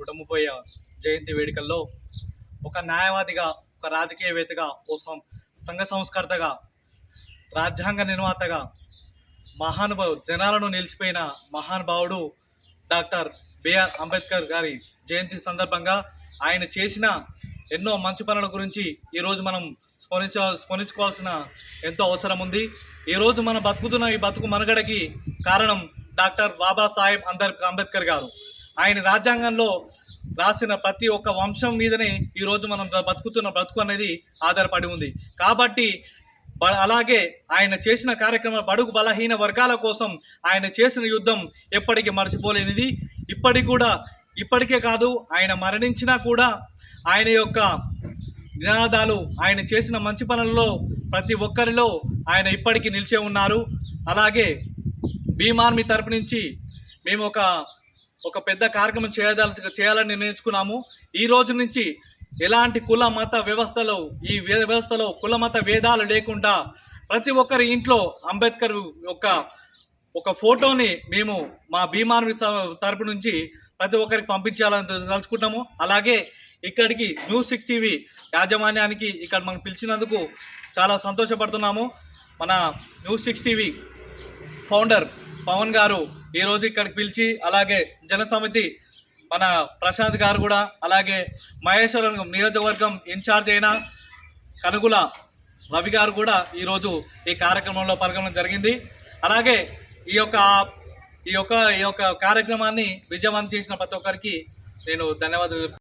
130వ జయంతి వేడుకల్లో ఒక న్యాయవాదిగా, ఒక రాజకీయవేత్తగా, ఓ సంఘ సంస్కర్తగా, రాజ్యాంగ నిర్మాతగా, జనాలను నిలిచిపోయిన మహానుభావుడు డాక్టర్ బిఆర్ అంబేద్కర్ గారి జయంతి సందర్భంగా ఆయన చేసిన ఎన్నో మంచి పనుల గురించి ఈరోజు మనం స్మరించుకోవాల్సిన ఎంతో అవసరం ఉంది. ఈరోజు మనం బతుకుతున్న ఈ బతుకు మనుగడకి కారణం డాక్టర్ బాబాసాహెబ్ అంబేద్కర్ గారు. ఆయన రాజ్యాంగంలో రాసిన ప్రతి ఒక్క వంశం మీదనే ఈరోజు మనం బతుకుతున్న బ్రతుకు అనేది ఆధారపడి ఉంది. కాబట్టి అలాగే ఆయన చేసిన కార్యక్రమాలు బడుగు బలహీన వర్గాల కోసం ఆయన చేసిన యుద్ధం ఎప్పటికీ మర్చిపోలేనిది. ఇప్పటికే కాదు, ఆయన మరణించినా కూడా ఆయన యొక్క నినాదాలు, ఆయన చేసిన మంచి పనుల్లో ప్రతి ఒక్కరిలో ఆయన ఇప్పటికీ నిలిచే ఉన్నారు. అలాగే భీమ్ ఆర్మీ తరపు నుంచి మేము ఒక పెద్ద కార్యక్రమం చేయాలని నిర్ణయించుకున్నాము. ఈ రోజు నుంచి ఎలాంటి కుల మత వ్యవస్థలో, ఈ వ్యవస్థలో కుల మత భేదాలు లేకుండా ప్రతి ఒక్కరి ఇంట్లో అంబేద్కర్ ఒక ఫోటోని మేము మా భీమ్ ఆర్మీ తరపు నుంచి ప్రతి ఒక్కరికి పంపించాలని తలుచుకుంటాము. అలాగే ఇక్కడికి న్యూస్6 టీవీ యాజమాన్యానికి ఇక్కడ మనం పిలిచినందుకు చాలా సంతోషపడుతున్నాము. మన న్యూస్6 టీవీ ఫౌండర్ పవన్ గారు ఈరోజు ఇక్కడికి పిలిచి, అలాగే జనసమితి మన ప్రశాంత్ గారు కూడా, అలాగే మహేశ్వరం నియోజకవర్గం ఇన్ఛార్జ్ అయిన కనుగుల రవి గారు కూడా ఈరోజు ఈ కార్యక్రమంలో పాల్గొనడం జరిగింది. అలాగే ఈ యొక్క కార్యక్రమాన్ని విజయవంతం చేసిన ప్రతి ఒక్కరికి నేను ధన్యవాదాలు.